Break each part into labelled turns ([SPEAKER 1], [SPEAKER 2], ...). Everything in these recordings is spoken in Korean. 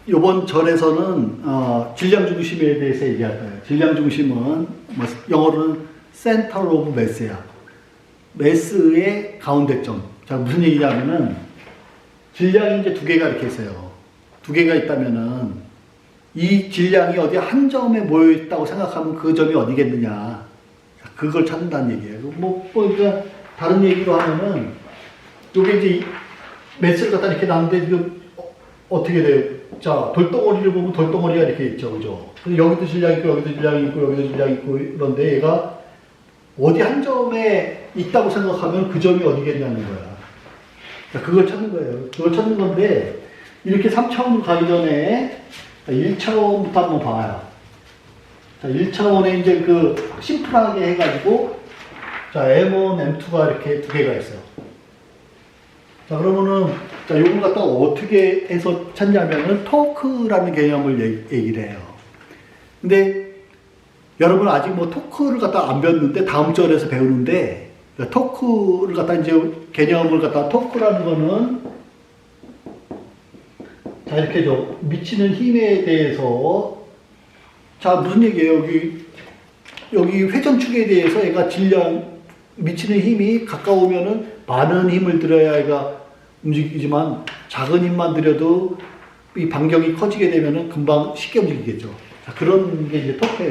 [SPEAKER 1] 이번 절에서는 질량 중심에 대해서 얘기할 거예요. 질량 중심은 뭐 영어로는 Center of Mass야. 매스의 가운데점. 자, 무슨 얘기냐면은 질량이 이제 두 개가 이렇게 있어요. 두 개가 있다면은 이 질량이 어디 한 점에 모여 있다고 생각하면 그 점이 어디겠느냐. 그걸 찾는다는 얘기예요. 그러니까 다른 얘기로 하면은 요게 이제 매스를 갖다 이렇게 놨는데 지금 어떻게 돼요? 자, 돌덩어리를 보면 돌덩어리가 이렇게 있죠. 그죠? 여기도 질량이 있고, 여기도 질량이 있고, 여기도 질량이 있고, 그런데 얘가 어디 한 점에 있다고 생각하면 그 점이 어디겠냐는 거야. 자, 그걸 찾는 거예요. 그걸 찾는 건데, 이렇게 3차원으로 가기 전에 1차원부터 한번 봐요. 자, 1차원에 이제 그 심플하게 해가지고, 자, M1, M2가 이렇게 두 개가 있어요. 자, 그러면은, 자, 요걸 갖다가 어떻게 해서 찾냐면은, 토크라는 개념을 얘기를 해요. 근데, 여러분 아직 뭐 토크를 갖다 안 배웠는데, 다음 절에서 배우는데, 토크를 갖다 이제 개념을 갖다 토크라는 거는, 자, 이렇게 미치는 힘에 대해서, 자, 무슨 얘기예요? 여기 회전축에 대해서 얘가 질량, 미치는 힘이 가까우면은 많은 힘을 들여야 얘가 움직이지만 작은 힘만 들여도 이 반경이 커지게 되면은 금방 쉽게 움직이겠죠. 자, 그런 게 이제 토크예요,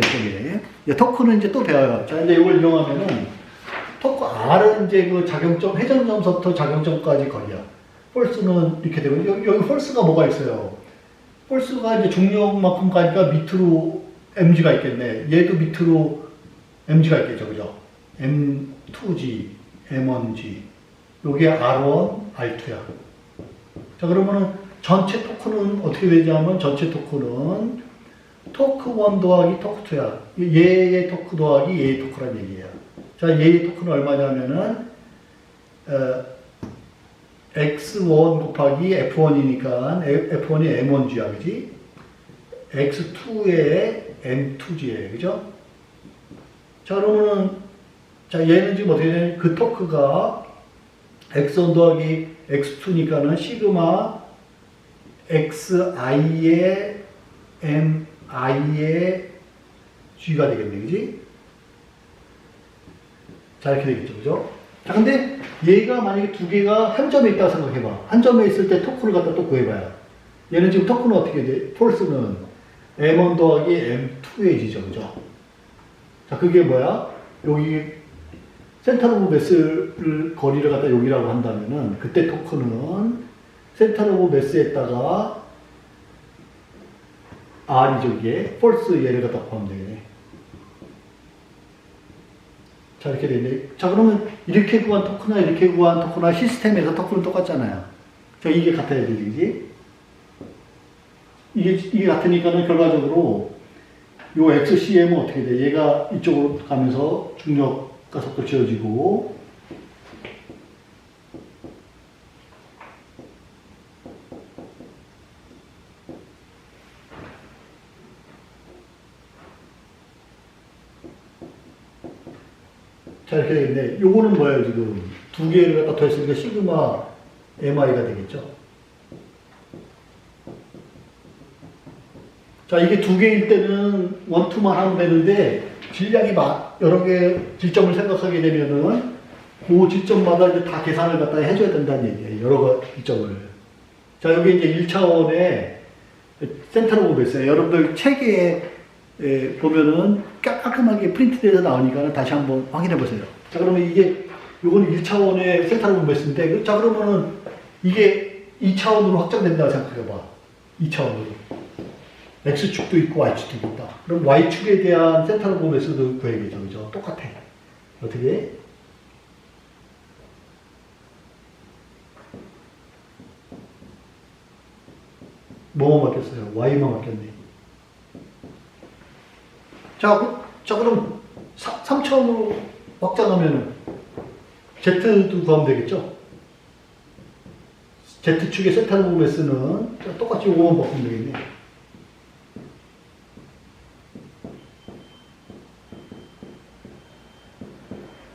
[SPEAKER 1] 이게. 토크는 이제 또 배워요. 자, 이제 이걸 이용하면은 토크 R은 이제 그 작용점, 회전점부터 작용점까지 거리야. 폴스는 이렇게 되고, 여기 폴스가 뭐가 있어요? 폴스가 이제 중력만큼 가니까 밑으로 mg가 있겠네. 얘도 밑으로 mg가 있겠죠, 그죠? m2g, m1g. 요게 R1, R2야. 자, 그러면은 전체 토크는 어떻게 되냐면 전체 토크는 토크 1 더하기 토크 2야. 얘의 토크 더하기 얘의 토크란 얘기야. 자, 얘의 토크는 얼마냐면은 x1 곱하기 f1이니까 f1이 m1g야, 그지? x2에 m2g예요, 그죠? 자, 그러면은 자, 얘는 지금 어떻게 되냐면 그 토크가 x1 더하기 x2니까는 시그마 xi의 mi의 g가 되겠네, 그지? 자, 이렇게 되겠죠, 그죠? 자, 근데 얘가 만약에 두 개가 한 점에 있다고 생각해봐. 한 점에 있을 때 토크를 갖다 또 구해봐요. 얘는 지금 토크는 어떻게 돼? 폴스는 m1 더하기 m2의 g죠, 그죠? 자, 그게 뭐야? 여기 센터 오브 매스를 거리를 갖다 여기라고 한다면은 그때 토크는 센터 오브 매스에다가 R이죠, 이게. 폴스 얘를 갖다 구하면 되겠네. 자, 이렇게 되네. 자, 그러면 이렇게 구한 토크나 이렇게 구한 토크나 시스템에서 토크는 똑같잖아요. 자, 이게 같아야 되지. 이게 같으니까는 결과적으로 요 XCM은 어떻게 돼? 얘가 이쪽으로 가면서 중력 가속도 지어지고, 자, 이렇게 되겠네. 요거는 뭐예요, 지금? 두 개를 갖다 더했으니까 시그마 MI가 되겠죠? 자, 이게 두 개일 때는 원투만 하면 되는데, 질량이 여러 개 질점을 생각하게 되면은, 그 질점마다 이제 다 계산을 갖다 해줘야 된다는 얘기예요. 여러 질점을. 자, 여기 이제 1차원의 센터 오브 매스예요. 여러분들 책에 보면은 깔끔하게 프린트돼서 나오니까 다시 한번 확인해 보세요. 자, 그러면 요거는 1차원의 센터 오브 매스인데, 자, 그러면은 이게 2차원으로 확장된다고 생각해 봐. 2차원으로. X축도 있고 Y축도 있다. 그럼 Y축에 대한 센터 오브 매스도 구해야겠죠, 그죠? 똑같아. 어떻게? 뭐만 바뀌었어요? Y만 바뀌었네. 자, 그럼 3차원으로 확장하면 Z도 구하면 되겠죠? Z축의 센터 오브 매스는 똑같이 요거만 바꾸면 되겠네.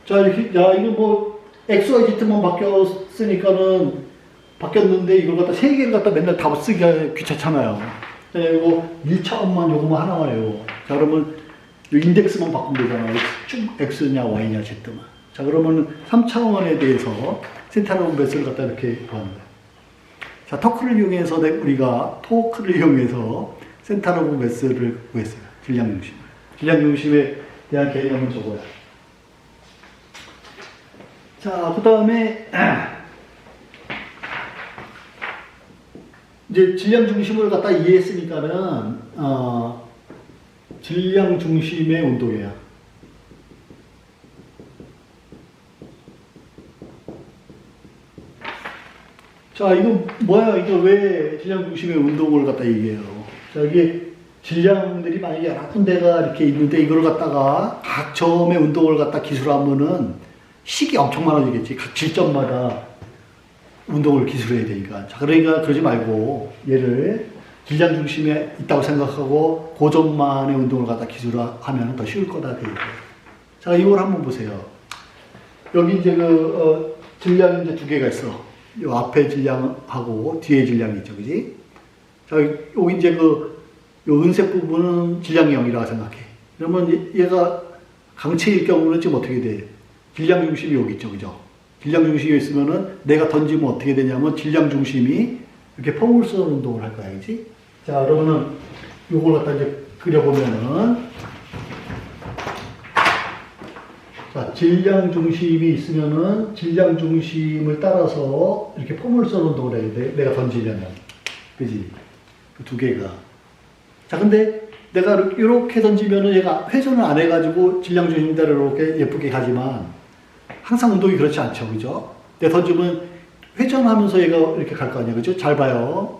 [SPEAKER 1] 자, 이렇게, 야, 이거 뭐, XYZ만 바뀌었으니까는 바뀌었는데 이걸 갖다 세 개를 갖다 맨날 다 쓰기가 귀찮잖아요. 이거 1차원만 요거만 하나만요. 자, 그러면 요 인덱스만 바꾸면 되잖아요. 쭉 X냐, Y냐, Z만. 자, 그러면 3차원에 대해서 센터 오브 매스를 갖다 이렇게 구하는 거예요. 자, 우리가 토크를 이용해서 센터 오브 매스를 구했어요. 질량 중심을. 질량 중심에 대한 개념은 저거야. 자, 그 다음에 이제 질량 중심을 갖다 이해했으니까는 질량 중심의 운동이야. 자, 이거 뭐야? 이거 왜 질량 중심의 운동을 갖다 얘기해요? 자, 이게 질량들이 만약에 여러 군데가 이렇게 있는데 이걸 갖다가 각 점의 운동을 갖다 기술하면은 식이 엄청 많아지겠지. 각 질점마다 운동을 기술해야 되니까. 자, 그러니까 그러지 말고 얘를 질량 중심에 있다고 생각하고 그 점만의 운동을 갖다 기술하면 더 쉬울 거다. 자, 이걸 한번 보세요. 여기 이제 질량이 이제 두 개가 있어. 요 앞에 질량하고 뒤에 질량이 있죠, 그지? 자, 여기 이제 요 은색 부분은 질량이 0이라고 생각해. 그러면 얘가 강체일 경우는 지금 어떻게 돼? 질량 중심이 여기 있죠, 그죠? 질량 중심이 있으면은 내가 던지면 어떻게 되냐면 질량 중심이 이렇게 포물선 운동을 할 거야, 그지? 자, 그러면은 요걸 갖다 이제 그려보면은 자, 질량 중심이 있으면은 질량 중심을 따라서 이렇게 포물선 운동을 해야 돼. 내가 던지려면. 그지? 그 두 개가. 자, 근데 내가 이렇게 던지면은 얘가 회전을 안 해가지고 질량 중심대로 이렇게 예쁘게 가지만 항상 운동이 그렇지 않죠. 그죠? 내가 던지면 회전하면서 얘가 이렇게 갈 거 아니야. 그죠? 잘 봐요.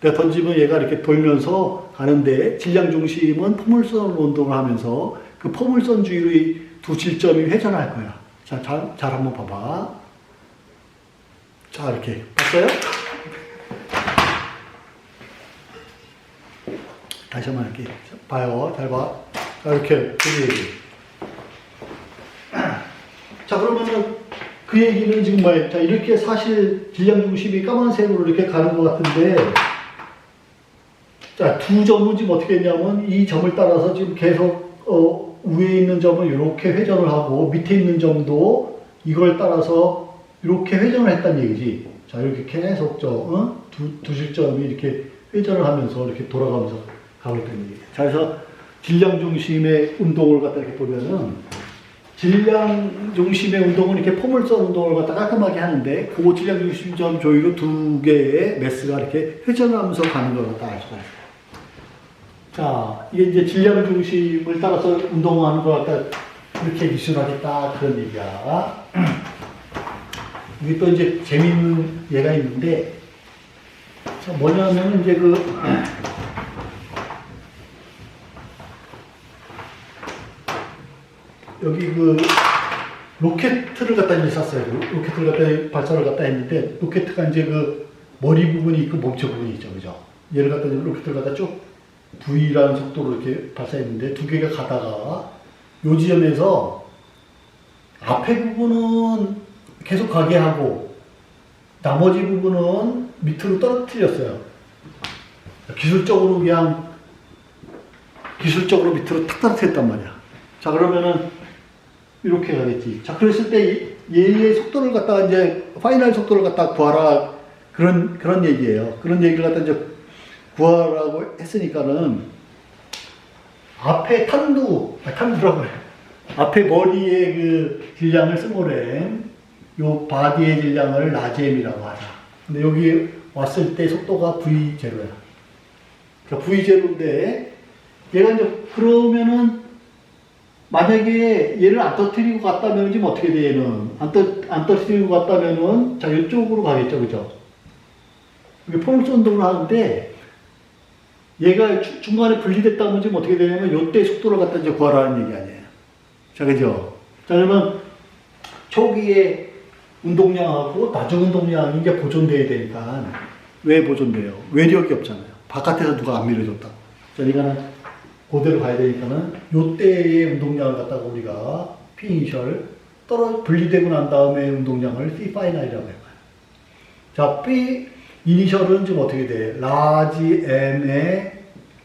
[SPEAKER 1] 내가 던지면 얘가 이렇게 돌면서 가는데 질량 중심은 포물선 운동을 하면서 그 포물선 주위로 두 질점이 회전할 거야. 자, 잘 한번 봐봐. 자, 이렇게. 봤어요? 다시 한번 이렇게. 봐요. 잘 봐. 자, 이렇게. 자, 그러면은 그 얘기는 지금 뭐예요? 자, 이렇게 사실 질량 중심이 까만색으로 이렇게 가는 것 같은데, 자, 두 점은 지금 어떻게 했냐면 이 점을 따라서 지금 계속, 위에 있는 점은 이렇게 회전을 하고 밑에 있는 점도 이걸 따라서 이렇게 회전을 했다는 얘기지. 자, 이렇게 계속 두 질점이 이렇게 회전을 하면서 이렇게 돌아가면서 가고 있다는 얘기예요. 자, 그래서 질량 중심의 운동을 갖다 이렇게 보면은 질량 중심의 운동은 이렇게 포물선 운동을 갖다 깔끔하게 하는데 그 질량 중심 점 조이로 두 개의 매스가 이렇게 회전을 하면서 가는 걸 갖다 알 수가 있어요. 자, 이게 이제 질량 중심을 따라서 운동하는 걸 갖다 이렇게 기술하겠다 그런 얘기야. 이게 또 이제 재미있는 예가 있는데, 자, 뭐냐면 이제 여기 로켓을 갖다 이제 쐈어요. 로켓을 갖다 발사를 갖다 했는데, 로켓가 이제 머리 부분이 있고 몸체 부분이 있죠. 그죠? 얘를 갖다 로켓을 갖다 쭉 V라는 속도로 이렇게 발사했는데 두 개가 가다가 요 지점에서 앞에 부분은 계속 가게 하고 나머지 부분은 밑으로 떨어뜨렸어요. 기술적으로 밑으로 탁 떨어뜨렸단 말이야. 자, 그러면은 이렇게 가겠지. 자, 그랬을 때 얘의 속도를 갖다가 이제 파이널 속도를 갖다가 구하라 그런 얘기예요. 그런 얘기를 갖다 이제 구하라고 했으니까는 앞에 탄두라고 해. 앞에 머리의 질량을 쓴 거래. 요 바디의 질량을 라지엠이라고 하자. 근데 여기 왔을 때 속도가 V0야. 그러니까 V0인데 얘가 이제 그러면은 만약에 얘를 안 터뜨리고 갔다면 지금 어떻게 돼 얘는? 안 터뜨리고 갔다면은 자 이쪽으로 가겠죠, 그죠? 이게 포물선 운동을 하는데 얘가 중간에 분리됐다면 지금 어떻게 되냐면 요때 속도를 갖다 이제 구하라는 얘기 아니에요. 자, 그죠? 자, 그러면 초기에 운동량하고 나중 운동량이 이제 보존돼야 되니까 왜 보존돼요? 외력이 없잖아요. 바깥에서 누가 안 밀어줬다. 자, 이거는 그대로 가야 되니까는 요때의 운동량을 갖다가 우리가 P 이니셜 분리되고 난 다음에 운동량을 P 파이널이라고 해요. 자, B 이니셜은 지금 어떻게 돼? 라지 M의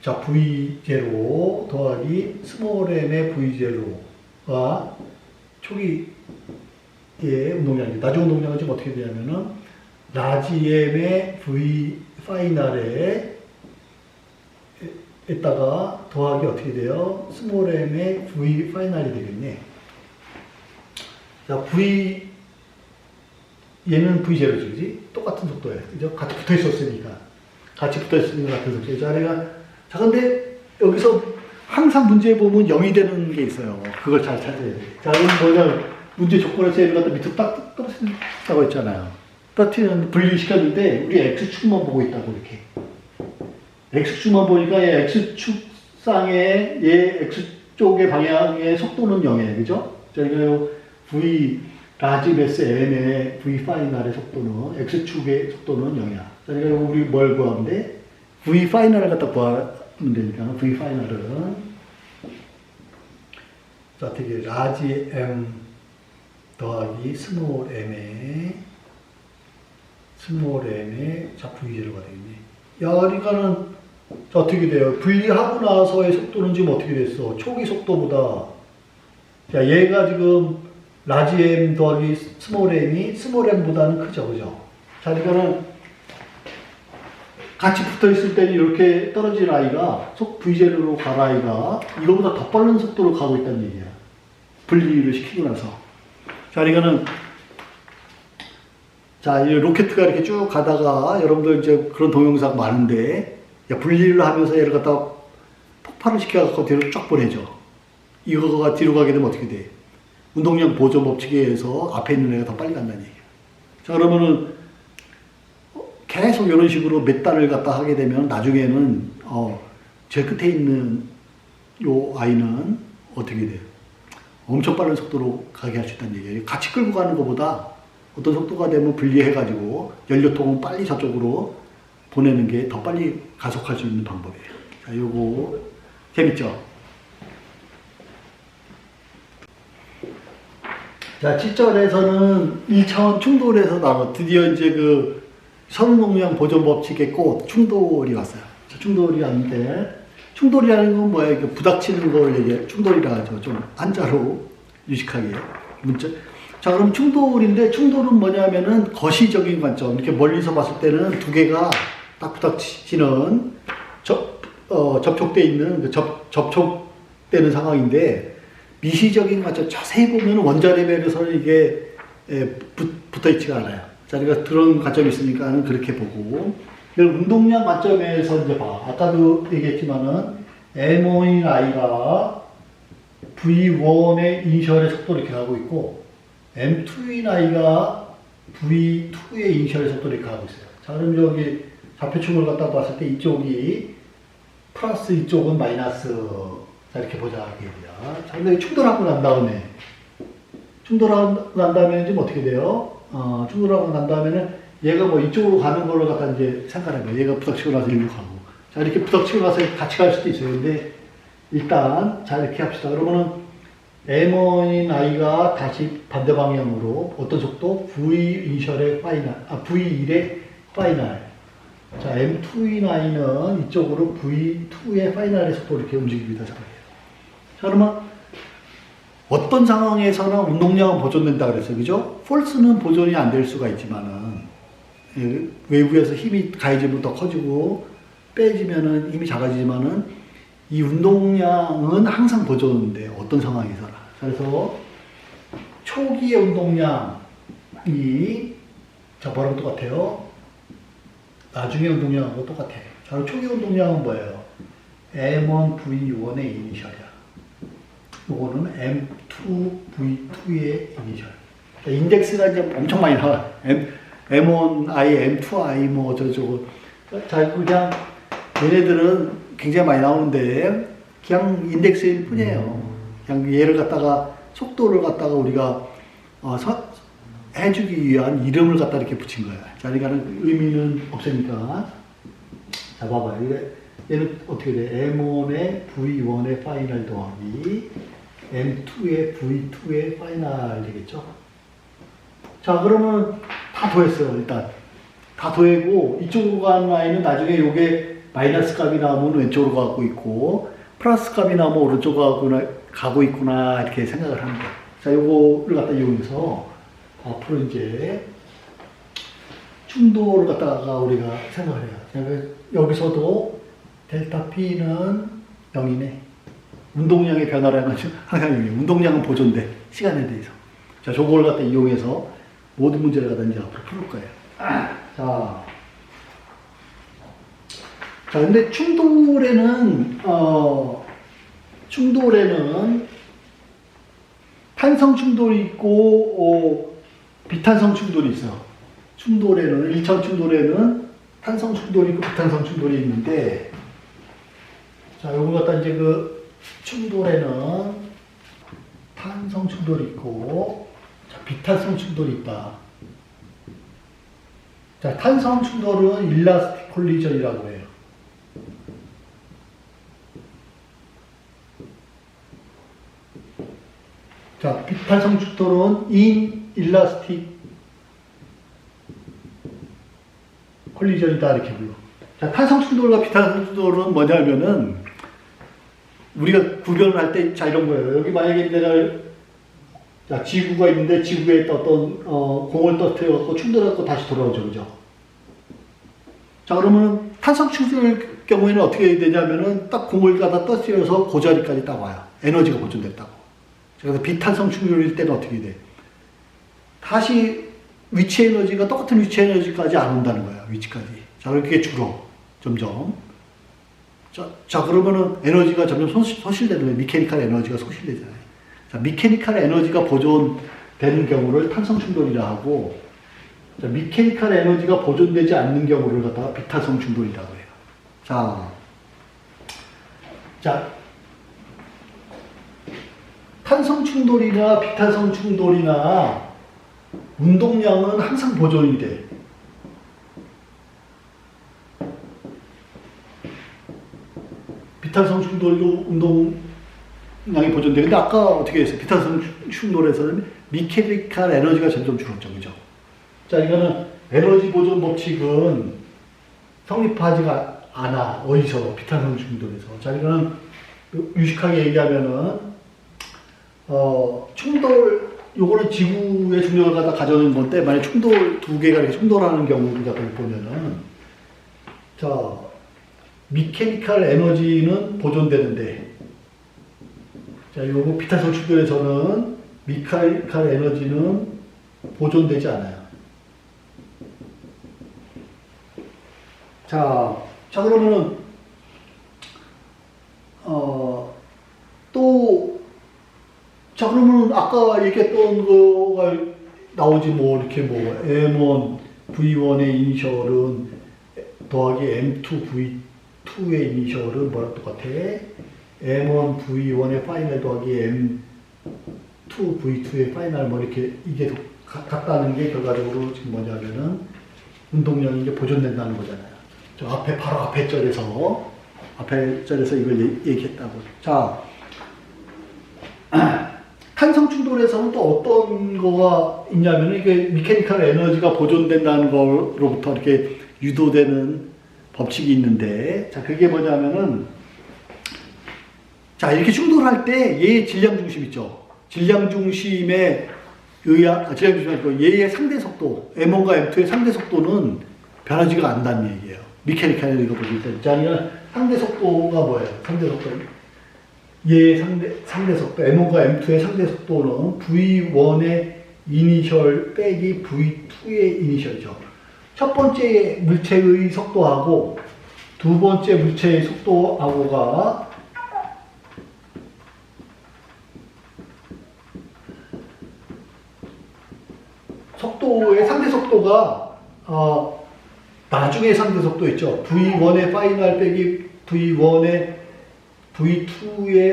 [SPEAKER 1] 자, V0 더하기 스몰 M의 V0가 초기의 운동량입니다. 나중 운동량은 지금 어떻게 되냐면은 라지 M의 V 파이널에 에다가 더하기 어떻게 돼요? 스몰 M의 V 파이널이 되겠네. 자, V 얘는 V0지, 그지? 똑같은 속도예요. 그죠? 같이 붙어 있었으니까. 같은 속도예요. 자, 근데 여기서 항상 문제에 보면 0이 되는 게 있어요. 그걸 잘 찾아야 돼. 자, 그럼 뭐냐, 문제 조건에서 얘를 갖다 밑으로 딱 떨어뜨린다고 했잖아요. 떨어뜨리는 분리시켰는데, 우리 X축만 보고 있다고, 이렇게. X축만 보니까 얘 X축상의 얘 X쪽의 방향의 속도는 0이에요. 그죠? 저희가 V 라지 매스 M의 V 파이널의 속도는 X축의 속도는 0이야. 그러니까 우리 뭘 구하면 돼? V 파이널을 갖다 구하면 되니까 V 파이널은 자, 어떻게 라지 M 더하기 스몰 M의 자 V0가 되겠네. 야, 그러니까는 자, 어떻게 돼요? 분리하고 나서의 속도는 지금 어떻게 됐어? 초기 속도보다 자, 얘가 지금 라지 M 더하기 스몰 M이 스몰 M보다는 크죠, 그죠? 자, 그러니까는 같이 붙어 있을 때는 이렇게 떨어진 아이가 V0로 갈 아이가 이거보다 더 빠른 속도로 가고 있다는 얘기야. 분리를 시키고 나서. 자, 그러니까는 자, 이 로켓가 이렇게 쭉 가다가 여러분들 이제 그런 동영상 많은데 야, 분리를 하면서 얘를 갖다 폭발을 시켜갖고 뒤로 쫙 보내죠. 이거가 뒤로 가게 되면 어떻게 돼? 운동량 보존 법칙에 의해서 앞에 있는 애가 더 빨리 간다는 얘기예요. 자, 그러면은 계속 이런 식으로 몇 달을 갖다 하게 되면 나중에는 제일 끝에 있는 요 아이는 어떻게 돼요? 엄청 빠른 속도로 가게 할 수 있다는 얘기예요. 같이 끌고 가는 것보다 어떤 속도가 되면 분리해가지고 연료통은 빨리 저쪽으로 보내는 게 더 빨리 가속할 수 있는 방법이에요. 자, 요거 재밌죠? 자, 7절에서는 1차원 충돌에서 나와 드디어 이제 그 선운동량 보존 법칙의 꽃 충돌이 왔어요. 자, 충돌이 왔는데 충돌이라는 건 뭐예요? 부닥치는 걸 얘기해 충돌이라 하죠. 좀 한자로 유식하게 문자. 자, 그럼 충돌인데 충돌은 뭐냐면은 거시적인 관점. 이렇게 멀리서 봤을 때는 두 개가 딱 부닥치는 접촉돼 있는 접촉되는 상황인데. 미시적인 관점 자세히 보면 원자 레벨에서는 이게 붙어 있지가 않아요. 자, 그러니까 그런 관점이 있으니까 그렇게 보고. 운동량 관점에서 이제 봐. 아까도 얘기했지만은 M1인 아이가 V1의 이니셜의 속도를 이렇게 가고 있고, M2인 아이가 V2의 이니셜의 속도를 이렇게 가고 있어요. 자, 그럼 여기 좌표축을 갖다 봤을 때 이쪽이 플러스 이쪽은 마이너스. 자, 이렇게 보자. 자, 근데 충돌하고 난 다음에 지금 어떻게 돼요? 충돌하고 난 다음에는 얘가 뭐 이쪽으로 가는 걸로 갖다 이제 생각해봐요. 얘가 부닥치고 나서 일로 가고. 자, 이렇게 부닥치고 나서 같이 갈 수도 있어요. 근데 일단, 자, 이렇게 합시다. 그러면은 M1인 아이가 다시 반대 방향으로 어떤 속도? V1의 파이널. 자, M2인 아이는 이쪽으로 V2의 파이널의 속도로 이렇게 움직입니다. 자, 그러면 어떤 상황에서는 운동량은 보존된다 그랬어요. 그죠? 폴스는 보존이 안 될 수가 있지만은 외부에서 힘이 가해지면 더 커지고 빼지면은 힘이 작아지지만은 이 운동량은 항상 보존돼. 어떤 상황에서나. 그래서 초기의 운동량이 자, 뭐랑 똑같아요? 나중에 운동량하고 똑같아요. 자, 초기 운동량은 뭐예요? M1V1의 이니셜이야. 요거는 M2V2의 이니셜. 인덱스가 이제 엄청 많이 나와. M1I, M2I 뭐 어쩌고저쩌고. 자, 그냥 얘네들은 굉장히 많이 나오는데 그냥 인덱스일 뿐이에요. 그냥 얘를 갖다가 속도를 갖다가 우리가 해주기 위한 이름을 갖다 이렇게 붙인 거야. 자, 그러니까 의미는 없으니까. 자, 봐봐요. 얘는 어떻게 돼? M1의 V1의 파이널 더하기 M2의 V2의 파이널 되겠죠? 자, 그러면 다 더했어요, 일단. 다 더하고 이쪽으로 가는 라인은 나중에 요게 마이너스 값이 나오면 왼쪽으로 가고 있고 플러스 값이 나오면 오른쪽으로 가고 있구나 이렇게 생각을 합니다. 자, 요거를 갖다 이용해서 앞으로 이제 충돌을 갖다가 우리가 생각을 해요. 여기서도 델타 P는 0이네. 운동량의 변화라는 것은 항상 0이에요. 운동량은 보존돼. 시간에 대해서. 자, 저걸 갖다 이용해서 모든 문제를 갖다 이제 앞으로 풀 거예요. 자, 근데 충돌에는 탄성 충돌이 있고, 비탄성 충돌이 있어요. 충돌에는, 1차 충돌에는 탄성 충돌이 있고, 비탄성 충돌이 있는데, 자, 요거 갖다 이제 충돌에는 탄성 충돌이 있고, 자, 비탄성 충돌이 있다. 자, 탄성 충돌은 일라스틱 콜리전이라고 해요. 자, 비탄성 충돌은 인일라스틱 콜리전이다 이렇게 불러. 자, 탄성 충돌과 비탄성 충돌은 뭐냐면은 우리가 구별을 할 때 자 이런 거예요. 여기 만약에 내가 자, 지구가 있는데 지구에 어떤 공을 터뜨려갖고 충돌하고 다시 돌아오죠, 그죠? 자, 그러면 탄성 충돌의 경우에는 어떻게 되냐면은 딱 공을 갖다 터뜨려서 그 자리까지 딱 와요. 에너지가 보존됐다고. 그래서 비탄성 충돌일 때는 어떻게 돼? 다시 위치 에너지가 똑같은 위치 에너지까지 안 온다는 거야, 위치까지. 자, 그렇게 줄어, 점점. 자, 그러면은 에너지가 점점 소실되는 거예요. 미케니컬 에너지가 소실되잖아요. 자, 미케니컬 에너지가 보존되는 경우를 탄성 충돌이라 하고, 자, 미케니컬 에너지가 보존되지 않는 경우를 갖다가 비탄성 충돌이라고 해요. 자, 탄성 충돌이나 비탄성 충돌이나 운동량은 항상 보존이 돼. 비탄성 충돌도 운동량이 보존돼. 근데 아까 어떻게 했어요? 비탄성 충돌에서는 미케니컬 에너지가 점점 줄었죠. 그죠? 자, 이거는 에너지 보존 법칙은 성립하지가 않아. 어디서? 비탄성 충돌에서. 자, 이거는 유식하게 얘기하면은 요거는 지구의 중력을 갖다 가져오는 건데, 만약 충돌, 두 개가 이렇게 충돌하는 경우를 갖다 보면은, 자, 미케니컬 에너지는 보존되는데, 자, 요거 비탄성 충돌에서는 미케니컬 에너지는 보존되지 않아요. 자, 그러면은, 자, 그러면 아까 얘기했던 거가 나오지 뭐, 이렇게 뭐, M1, V1의 이니셜은 더하기 M2, V2의 이니셜은 뭐랑 똑같아? M1, V1의 파이널 더하기 M2, V2의 파이널 뭐 이렇게 이게 같다는 게 결과적으로 지금 뭐냐면은 운동량이 이제 보존된다는 거잖아요. 저 앞에, 바로 앞에 절에서 이걸 얘기했다고. 자, 탄성 충돌에서는 또 어떤 거가 있냐면 이게 미케니컬 에너지가 보존된다는 거로부터 이렇게 유도되는 법칙이 있는데, 자, 그게 뭐냐면은, 자, 이렇게 충돌할 때 얘의 질량 중심 있죠. 질량 중심에 질량 중심이 아니고 얘의 상대 속도, M1과 M2의 상대 속도는 변하지가 않는다는 얘기예요. 미케니컬 에너지가 보존될 때. 자, 이건 상대 속도가 뭐예요? 상대 속도. 얘의 상대 속도, M1과 M2의 상대 속도는 V1의 이니셜 빼기 V2의 이니셜이죠. 첫 번째 물체의 속도하고 두 번째 물체의 속도하고가 속도의 상대 속도가 나중에 상대 속도 있죠. V1의 파이널 빼기 V2의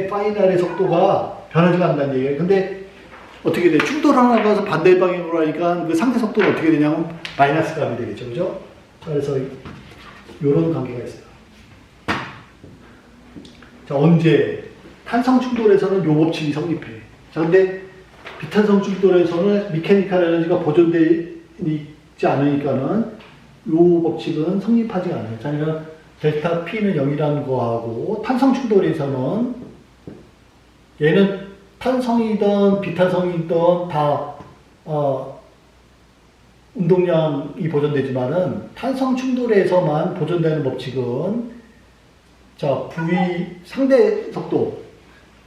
[SPEAKER 1] 파이널의 속도가 변하지가 않는다는 얘기예요. 근데 어떻게 돼? 충돌하나가서 반대 방향으로 하니까 그 상대 속도가 어떻게 되냐면 마이너스 값이 되겠죠. 그죠? 그래서 이런 관계가 있어요. 자, 언제? 탄성 충돌에서는 요 법칙이 성립해. 자, 근데 비탄성 충돌에서는 미케니컬 에너지가 보존되지 않으니까는 요 법칙은 성립하지 않아요. 자, 그러니까 델타 P는 0이라는 거하고 탄성 충돌에서는 얘는 탄성이든 비탄성이든 다 운동량이 보존되지만은 탄성 충돌에서만 보존되는 법칙은 자 V 상대 속도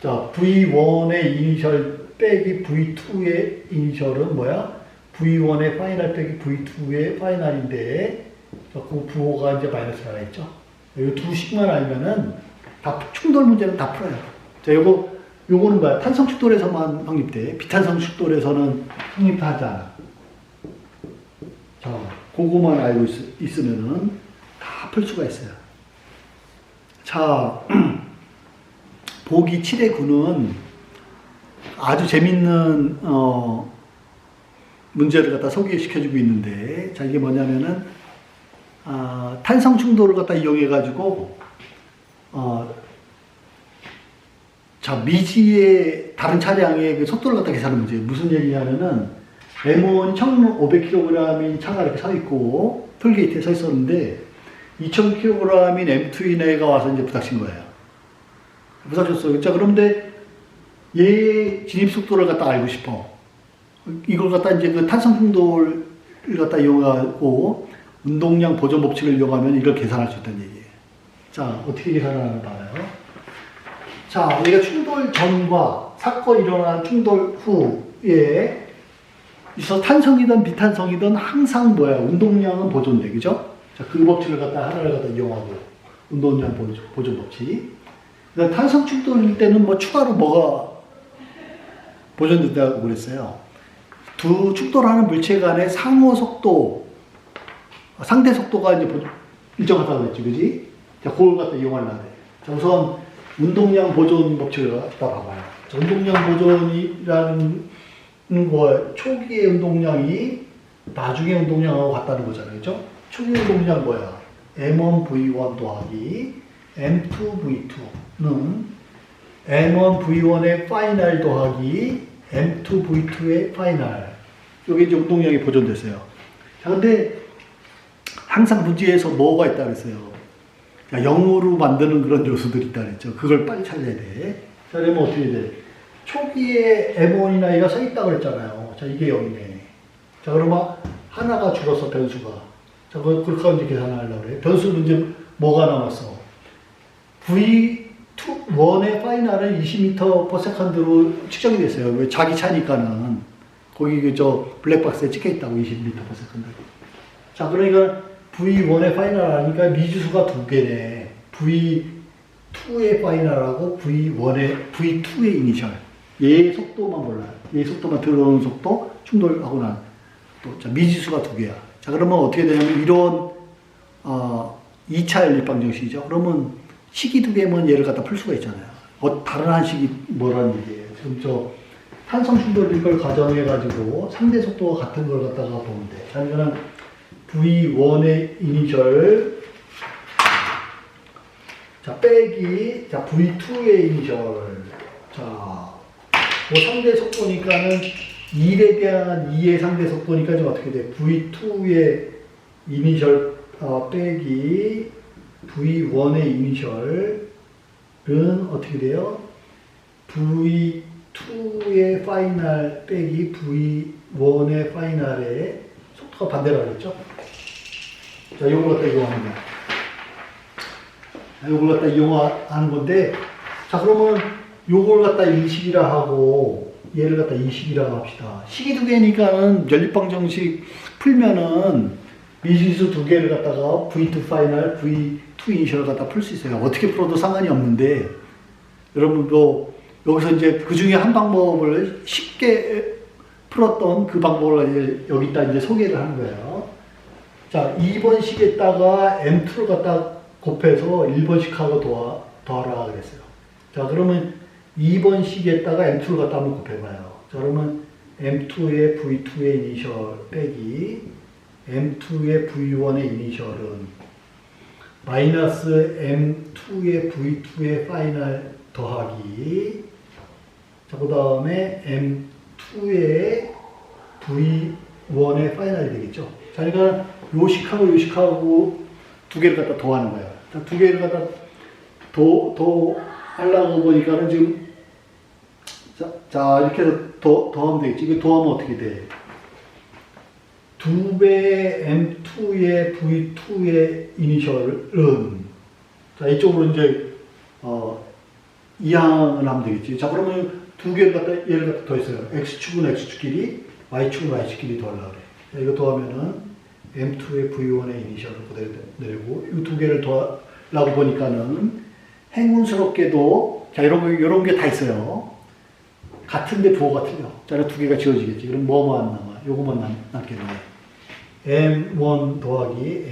[SPEAKER 1] 자 V1의 이니셜 빼기 V2의 이니셜은 뭐야? V1의 파이널 빼기 V2의 파이널인데 그 부호가 이제 마이너스가 있죠. 이 두 식만 알면은 다 충돌 문제는 다 풀어요. 자 요거는 뭐야? 탄성 충돌에서만 성립돼. 비탄성 충돌에서는 성립하지 않아. 자, 그거만 알고 있으면은 다 풀 수가 있어요. 자, 보기 7의 9는 아주 재밌는 문제를 갖다 소개시켜주고 있는데, 자 이게 뭐냐면은 탄성 충돌을 갖다 이용해 가지고 자 미지의 다른 차량의 그 속도를 갖다 계산하는 문제. 무슨 얘기냐면은 M1 1,500kg인 차가 이렇게 서 있고 톨게이트에 서 있었는데 2,000kg인 M2인 애가 와서 이제 부닥친 거예요. 부닥쳤어요. 자 그런데 얘 진입 속도를 갖다 알고 싶어. 이걸 갖다 이제 그 탄성 충돌을 갖다 이용하고 운동량 보존 법칙을 이용하면 이걸 계산할 수 있다는 얘기예요. 자, 어떻게 계산하나 봐요. 자, 얘가 충돌 전과 사건이 일어난 충돌 후에 있어 탄성이든 비탄성이든 항상 뭐야? 운동량은 보존돼. 그죠? 자, 그 법칙을 갖다 하나를 갖다 이용하고 운동량 보존 법칙. 그러니까 탄성 충돌일 때는 뭐 추가로 뭐가 보존된다고 그랬어요. 두 충돌하는 물체 간의 상호 속도, 상대 속도가 이제 일정하다고 했지, 그지? 자, 그걸 갖다 이용하려고 해. 자, 우선 운동량 보존 법칙을 갖다 봐봐요. 자, 운동량 보존이라는 거, 초기의 운동량이 나중에 운동량하고 같다는 거잖아요, 그죠? 초기 운동량 뭐야? M1V1 더하기 M2V2는 M1V1의 파이널 더하기 M2V2의 파이널. 여기 이제 운동량이 보존됐어요. 자, 근데 항상 문제에서 뭐가 있다 그랬어요. 자, 0으로 만드는 그런 요소들이 있다 그랬죠. 그걸 빨리 찾아야 돼. 자, 그러면 어떻게 돼? 초기에 M1이나 얘가 서 있다 그랬잖아요. 자, 이게 0이네. 자, 그러면 하나가 줄어서 변수가. 자, 그렇게 하면 이제 계산하려고 그래. 변수는 이제 뭐가 남았어? V1의 파이널은 20m/s로 측정이 됐어요. 왜 자기 차니까는. 거기 그저 블랙박스에 찍혀 있다고 20m/s. 자, 그러니까 V1의 파이널 하니까 미주수가 두 개네. V2의 파이널하고 V2의 이니셜. 얘 속도만 몰라요. 얘 속도만 들어오는 속도, 충돌하고 난 또, 자, 미지수가 두 개야. 자, 그러면 어떻게 되냐면, 이런, 2차 연립방정식이죠. 그러면 식이 두 개면 얘를 갖다 풀 수가 있잖아요. 다른 한 식이 뭐라는 얘기예요. 지금 저, 탄성 충돌 이걸 가정해가지고 상대 속도가 같은 걸 갖다가 보면 돼. 자, 이거는 V1의 이니셜, 자, 빼기, 자, V2의 이니셜. 자, 뭐 상대 속도니까는 1에 대한 2의 상대 속도니까 지금 어떻게 돼? V2의 이니셜 빼기 V1의 이니셜은 어떻게 돼요? V2의 파이널 빼기 V1의 파이널의 속도가 반대라고 했죠? 자, 이걸 갖다 이용하는 거야. 이걸 갖다 이용하는 건데, 자, 그러면 요걸 갖다 1식이라 하고 얘를 갖다 2식이라고 합시다. 식이 두 개니까는 연립방정식 풀면은 미지수 두 개를 갖다가 V2 파이널, V2 이니셜을 갖다 풀 수 있어요. 어떻게 풀어도 상관이 없는데, 여러분도 여기서 이제 그 중에 한 방법을 쉽게 풀었던 그 방법을 이제 여기다 이제 소개를 하는 거예요. 자, 2번 식에다가 M2를 갖다 곱해서 1번식하고 더하라 그랬어요. 자, 그러면 2번 식에다가 M2를 갖다 한번 곱해봐요. 자, 그러면 M2의 V2의 이니셜 빼기 M2의 V1의 이니셜은 마이너스 M2의 V2의 파이널 더하기, 자, 그 다음에 M2의 V1의 파이널이 되겠죠. 자, 그러니까 요식하고 두 개를 갖다 더하는 거야. 자, 두 개를 갖다 더 하려고 보니까는 지금 자 이렇게 해서 더하면 되겠지. 이거 더하면 어떻게 돼? 2배 M2의 V2의 이니셜은 자 이쪽으로 이제 이항을 하면 되겠지. 자 그러면 두 개를 갖다 얘를 갖다 더했어요. X축은 X축끼리, Y축은 Y축끼리 더하려고 그래. 자, 이거 더하면은 M2의 V1의 이니셜을 그대로 내리고 이 두 개를 더하려고 보니까는 행운스럽게도 자 이런 게 다 있어요. 같은데 부호가 틀려. 자, 두 개가 지워지겠지. 그럼 뭐만 남아? 요거만 남겠네. M1 더하기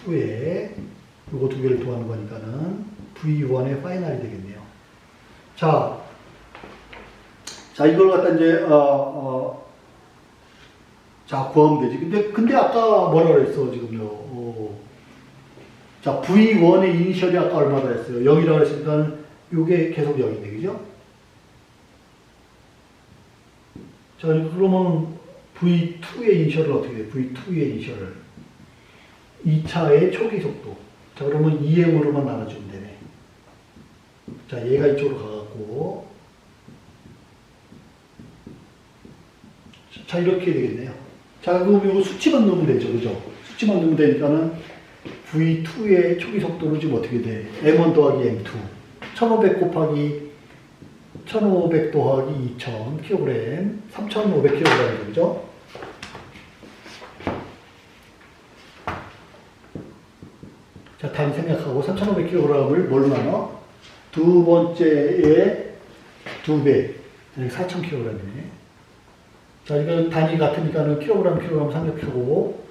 [SPEAKER 1] M2에 요거 두 개를 더하는 거니까는 V1의 파이널이 되겠네요. 자 이걸 갖다 이제 자 구하면 되지. 근데 아까 뭐라 그랬어 지금요? 자 V1의 이니셜이 아까 얼마다 했어요? 0이라고 했으니까 요게 계속 0이 되겠죠? 자 그러면 V2의 이니셜은 어떻게 돼? V2의 이니셜을 2차의 초기 속도. 자 그러면 2M으로만 나눠주면 되네. 자 얘가 이쪽으로 가갖고 자 이렇게 되겠네요. 자 그럼 이거 수치만 넣으면 되죠. 그죠? 수치만 넣으면 되니까는 V2의 초기 속도는 지금 어떻게 돼? M1 더하기 M2 1500 곱하기 1500 더하기 2000 kg 3500 kg 되죠? 자 다음 생각하고 3500 kg을 뭘로 나눠? 두 번째의 2배 4000 kg이네. 자 이건 단위 같으니까는 킬로그램 삼각표고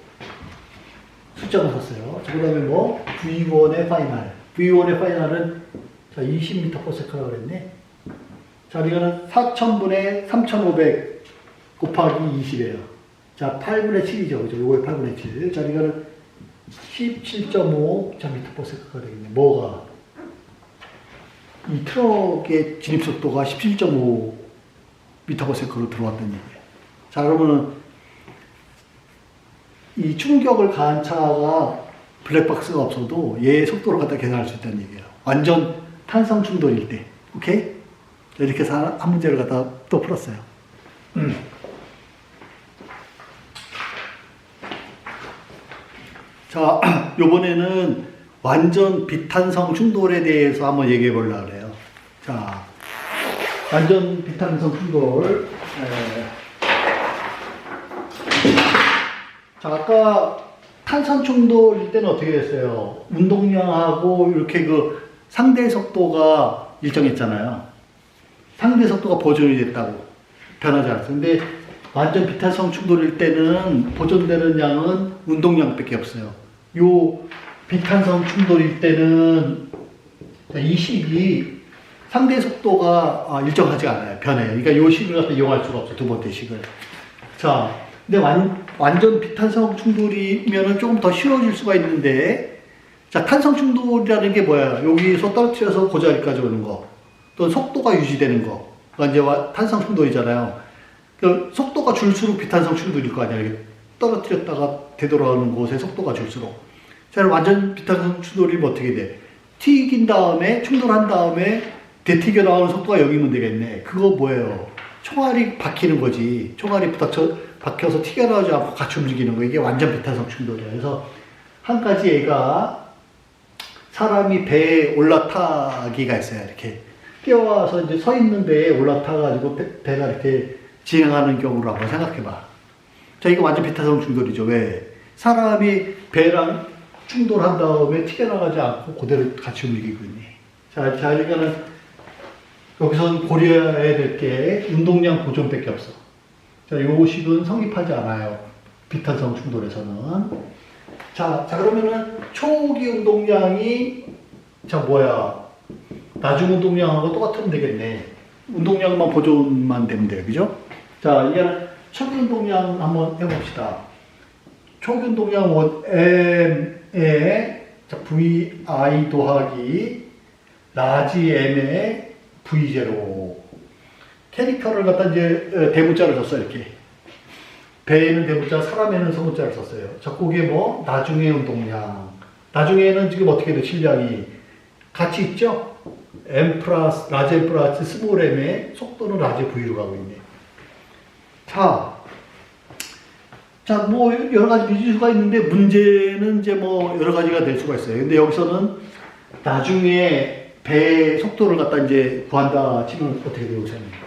[SPEAKER 1] 숫자만 썼어요. 자, 그 다음에 뭐 V1의 파이널. V1의 파이널은 자 20m/s라고 그랬네. 자 이거는 4000분의 3500 곱하기 20이에요. 자 8분의 7이죠. 그죠? 요거의 8분의 7. 자 이거는 17.5 m/s가 되겠네. 뭐가? 이 트럭의 진입속도가 17.5 m/s로 들어왔다는 얘기예요. 자 그러면은 이 충격을 가한 차가 블랙박스가 없어도 얘의 속도를 갖다 계산할 수 있다는 얘기예요. 완전 탄성 충돌일 때. 오케이? 이렇게 해서 한 문제를 갖다 또 풀었어요. 자, 요번에는 완전 비탄성 충돌에 대해서 한번 얘기해 보려고 그래요. 자, 완전 비탄성 충돌. 자, 아까 탄성 충돌일 때는 어떻게 됐어요? 운동량하고 이렇게 그 상대 속도가 일정했잖아요. 상대 속도가 보존이 됐다고. 변하지 않았어요. 근데 완전 비탄성 충돌일 때는 보존되는 양은 운동량밖에 없어요. 요 비탄성 충돌일 때는 이 식이 상대 속도가 일정하지 않아요. 변해요. 그러니까 요 식을 갖다 이용할 수가 없어요. 두 번째 식을. 자, 근데 완전 비탄성 충돌이면은 조금 더 쉬워질 수가 있는데, 자, 탄성 충돌이라는 게 뭐야? 여기서 떨어뜨려서 그 자리까지 오는 거. 또 속도가 유지되는 거. 그러니까 이제 탄성 충돌이잖아요. 그 속도가 줄수록 비탄성 충돌일 거 아니야. 이렇게 떨어뜨렸다가 되돌아오는 곳의 속도가 줄수록. 자, 완전 비탄성 충돌이면 어떻게 돼? 튀긴 다음에, 충돌한 다음에 되튀겨 나오는 속도가 여기면 되겠네. 그거 뭐예요? 총알이 박히는 거지. 총알이 박혀서 튀겨나오지 않고 같이 움직이는 거. 이게 완전 비탄성 충돌이야. 그래서 한 가지 얘가 사람이 배에 올라타기가 있어요. 이렇게 뛰어와서 이제 서 있는 배에 올라타가지고 배가 이렇게 진행하는 경우로 한번 생각해봐. 자, 이거 완전 비탄성 충돌이죠. 왜? 사람이 배랑 충돌한 다음에 튀겨나가지 않고 그대로 같이 움직이고 있네. 자, 그러니까는 여기서 고려해야 될 게 운동량 보존밖에 없어. 자, 요 식은 성립하지 않아요. 비탄성 충돌에서는. 자, 그러면은 초기 운동량이 나중 운동량하고 똑같으면 되겠네. 운동량만 보존만 되면 돼요. 그죠? 자, 이게 초기 운동량 한번 해봅시다. 초기 운동량 M에 VI 더하기 라지 M에 V0. 캐릭터를 갖다 이제 대문자로 줬어, 이렇게. 배에는 대문자, 사람에는 소문자를 썼어요. 자, 그게 뭐 나중에 운동량. 나중에는 지금 어떻게 돼? 질량이 같이 있죠? m 플러스 라지 m 플러스 스몰 m의 속도는 라지 v로 가고 있네. 자, 뭐 여러 가지 미지수가 있는데 문제는 이제 뭐 여러 가지가 될 수가 있어요. 근데 여기서는 나중에 배의 속도를 갖다 이제 구한다 치면 어떻게 되고 있습니까?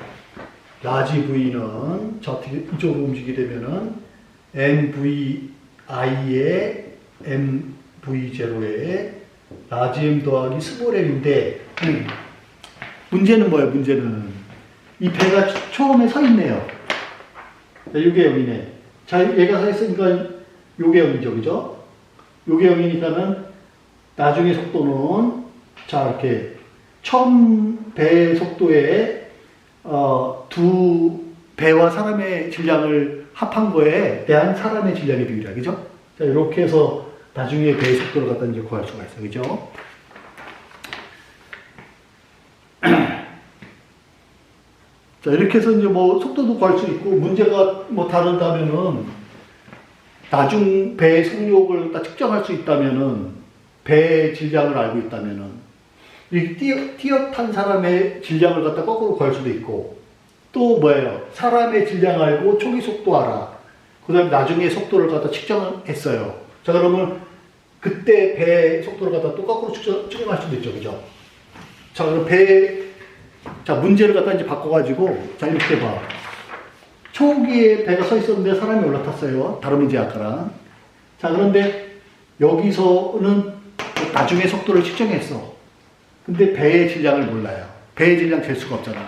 [SPEAKER 1] 라지 v는 저 이쪽으로 움직이게 되면은 mvi의 mv0에 라지 m 더하기 스몰 m인데 문제는 뭐예요? 문제는 이 배가 처음에 서 있네요. 자, 요게 0이네. 자, 얘가 서 있으니까 요게 0이죠, 그죠? 요게 0이니까는 나중에 속도는 자, 이렇게 처음 배 속도에 두 배와 사람의 질량을 합한 거에 대한 사람의 질량의 비율이야, 그죠? 자, 이렇게 해서 나중에 배의 속도를 갖다 이제 구할 수가 있어, 그죠? 자, 이렇게 해서 이제 뭐 속도도 구할 수 있고, 문제가 뭐 다르다면은, 나중 배의 속력을 딱 측정할 수 있다면은, 배의 질량을 알고 있다면은, 이 뛰어탄 사람의 질량을 갖다 거꾸로 구할 수도 있고, 또 뭐예요? 사람의 질량 알고 초기 속도 알아. 그 다음에 나중에 속도를 갖다 측정했어요. 자, 그러면 그때 배의 속도를 갖다 또 거꾸로 측정할 수도 있죠, 그죠? 자, 그럼 자, 문제를 갖다 이제 바꿔가지고, 자, 이렇게 봐. 초기에 배가 서 있었는데 사람이 올라탔어요. 다름이지, 아까랑. 자, 그런데 여기서는 나중에 속도를 측정했어. 근데 배의 질량을 몰라요. 배의 질량 잴 수가 없잖아.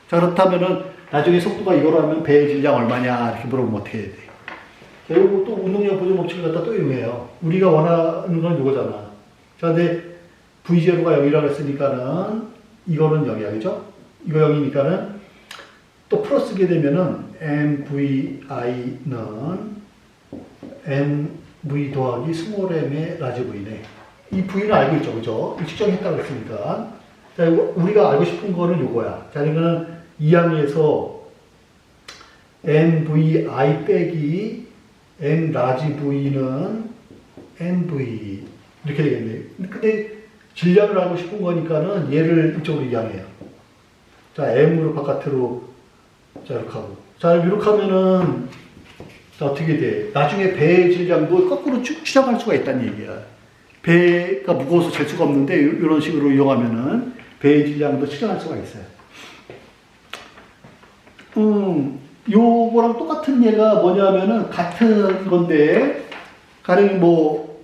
[SPEAKER 1] 자, 그렇다면은 나중에 속도가 이거라면 배의 질량 얼마냐 이렇게 물어보면 어떻게 해야 돼? 자, 요거 또 운동량 보존 법칙을 갖다 또 이용해요. 우리가 원하는 건 이거잖아. 자, 근데 V0가 0이라고 했으니까는 이거는 0이야, 그죠? 이거 0이니까는 또 풀어 쓰게 되면은 MVI는 MV 더하기 스몰 m의 라지 V네. 이 V는 알고 있죠, 그죠? 측정했다고 했으니까. 자, 우리가 알고 싶은 거는 요거야. 자, 이거는 2항에서 MVI 빼기 M 라지 V는 MV 이렇게 되겠네. 근데 질량을 알고 싶은 거니까는 얘를 이쪽으로 이항해요. 자, M으로 바깥으로 자, 이렇게 하고. 자, 이렇게 하면은 자, 어떻게 돼? 나중에 배의 질량도 거꾸로 추정할 수가 있다는 얘기야. 배가 무거워서 잴 수가 없는데 이런 식으로 이용하면은 배의 질량도 측정할 수가 있어요. 요거랑 똑같은 예가 뭐냐면은 같은 건데 가령 뭐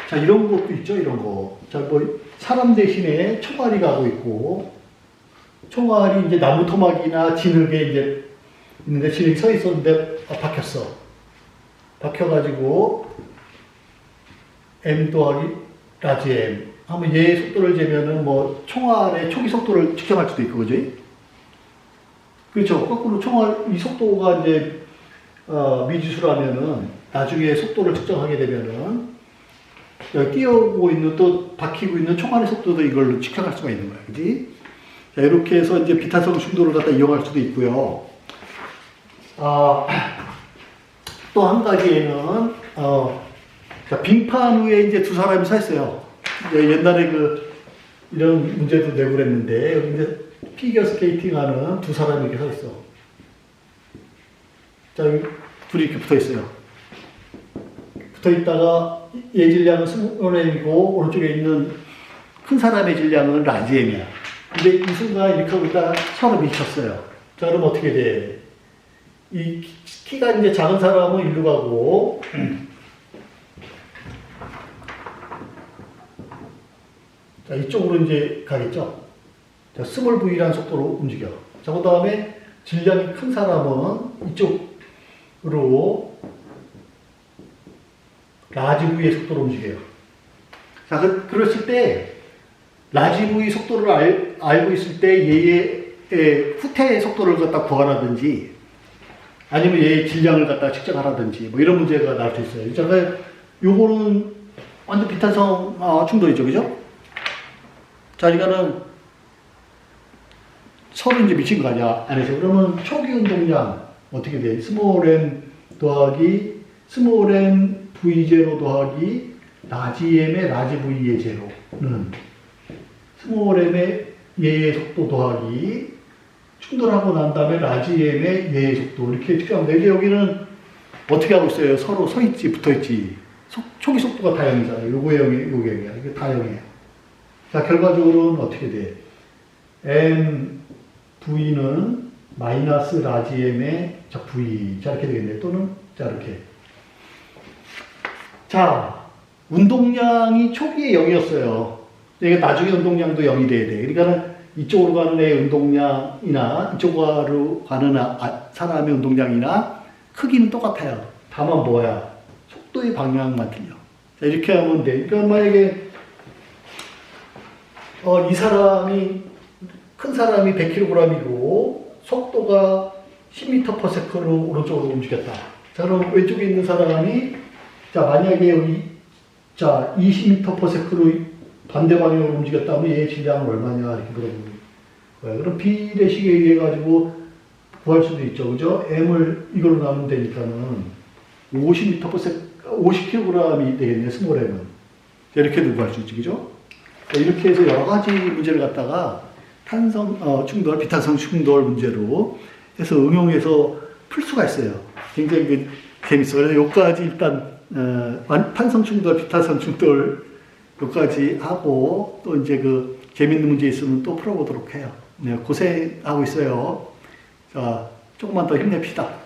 [SPEAKER 1] 자, 이런 것도 있죠, 이런 거. 자, 뭐 사람 대신에 총알이 가고 있고 총알이 이제 나무 토막이나 진흙에 이제 있는데 진흙이 서 있었는데 박혔어. 박혀가지고 M 더하기 라지 M 하면 얘의 속도를 재면은 뭐 총알의 초기 속도를 측정할 수도 있고, 그지? 그렇죠. 거꾸로 총알 이 속도가 이제 미지수라면은 나중에 속도를 측정하게 되면은 여기 뛰어오고 있는 또 박히고 있는 총알의 속도도 이걸로 측정할 수가 있는 거야, 그지? 자, 이렇게 해서 이제 비타성 충돌을 갖다 이용할 수도 있고요. 또 한 가지에는 자, 빙판 위에 이제 두 사람이 서 있어요. 옛날에 이런 문제도 내고 그랬는데, 여기 이제 피겨 스케이팅 하는 두 사람이 이렇게 서 있어. 자, 여기 둘이 이렇게 붙어 있어요. 붙어 있다가 얘 질량은 스몰 m이고, 오른쪽에 있는 큰 사람의 질량은 라지 m이야. 근데 이 순간 이렇게 하고 있다가 서로 미쳤어요. 자, 그럼 어떻게 돼? 이 키가 이제 작은 사람은 일로 가고, 자, 이쪽으로 이제 가겠죠? 자, 스몰 v라는 속도로 움직여. 자, 그 다음에 질량이 큰 사람은 이쪽으로 라지 v의 속도로 움직여요. 자, 그랬을 때, 라지 v 속도를 알고 있을 때 얘의 후퇴의 속도를 갖다 구하라든지, 아니면 얘의 질량을 갖다 측정하라든지, 뭐 이런 문제가 나올 수 있어요. 자, 요거는 완전 비탄성 충돌이죠, 그죠? 자, 이거는 서로 이제 미친 거 아니야, 안에서. 그러면 초기 운동량 어떻게 돼? 스몰 m 더하기 스몰 m v0 더하기 라지 m의 라지 v의 제로는 스몰 m의 얘의 속도 더하기 충돌하고 난 다음에 라지 m의 얘의 속도 이렇게 측정하면 되는데 여기는 어떻게 하고 있어요? 서로 서 있지 붙어 있지. 초기 속도가 다 0이잖아요. 요거 0이에요. 요거 0이야. 이게 다 0이에요. 자, 결과적으로는 어떻게 돼? m v는 마이너스 라지 m의 자, v. 자, 이렇게 되겠네. 또는 자, 이렇게. 자, 운동량이 초기에 0이었어요. 이게 나중에 운동량도 0이 돼야 돼. 그러니까는 이쪽으로 가는 애 운동량이나 이쪽으로 가는 사람의 운동량이나 크기는 똑같아요. 다만 뭐야? 속도의 방향만 틀려. 자, 이렇게 하면 돼. 그러니까 만약에 이 사람이 큰 사람이 100kg이고 속도가 10m/s로 오른쪽으로 움직였다. 자, 그럼 왼쪽에 있는 사람이 자, 만약에 여기 자, 20m/s로 반대 방향으로 움직였다면 얘의 질량은 얼마냐 이렇게 물어보는 거예요. 그럼 비례식에 의해 가지고 구할 수도 있죠. 그죠? m을 이걸로 나누면 되니까는 50kg이 되겠네요. 스몰 m은. 이렇게도 구할 수 있지. 그죠? 이렇게 해서 여러 가지 문제를 갖다가 탄성 충돌, 비탄성 충돌 문제로 해서 응용해서 풀 수가 있어요. 굉장히 재밌어요. 그래서 여기까지 일단 탄성 충돌, 비탄성 충돌 여기까지 하고 또 이제 그 재밌는 문제 있으면 또 풀어보도록 해요. 네, 고생하고 있어요. 자, 조금만 더 힘냅시다.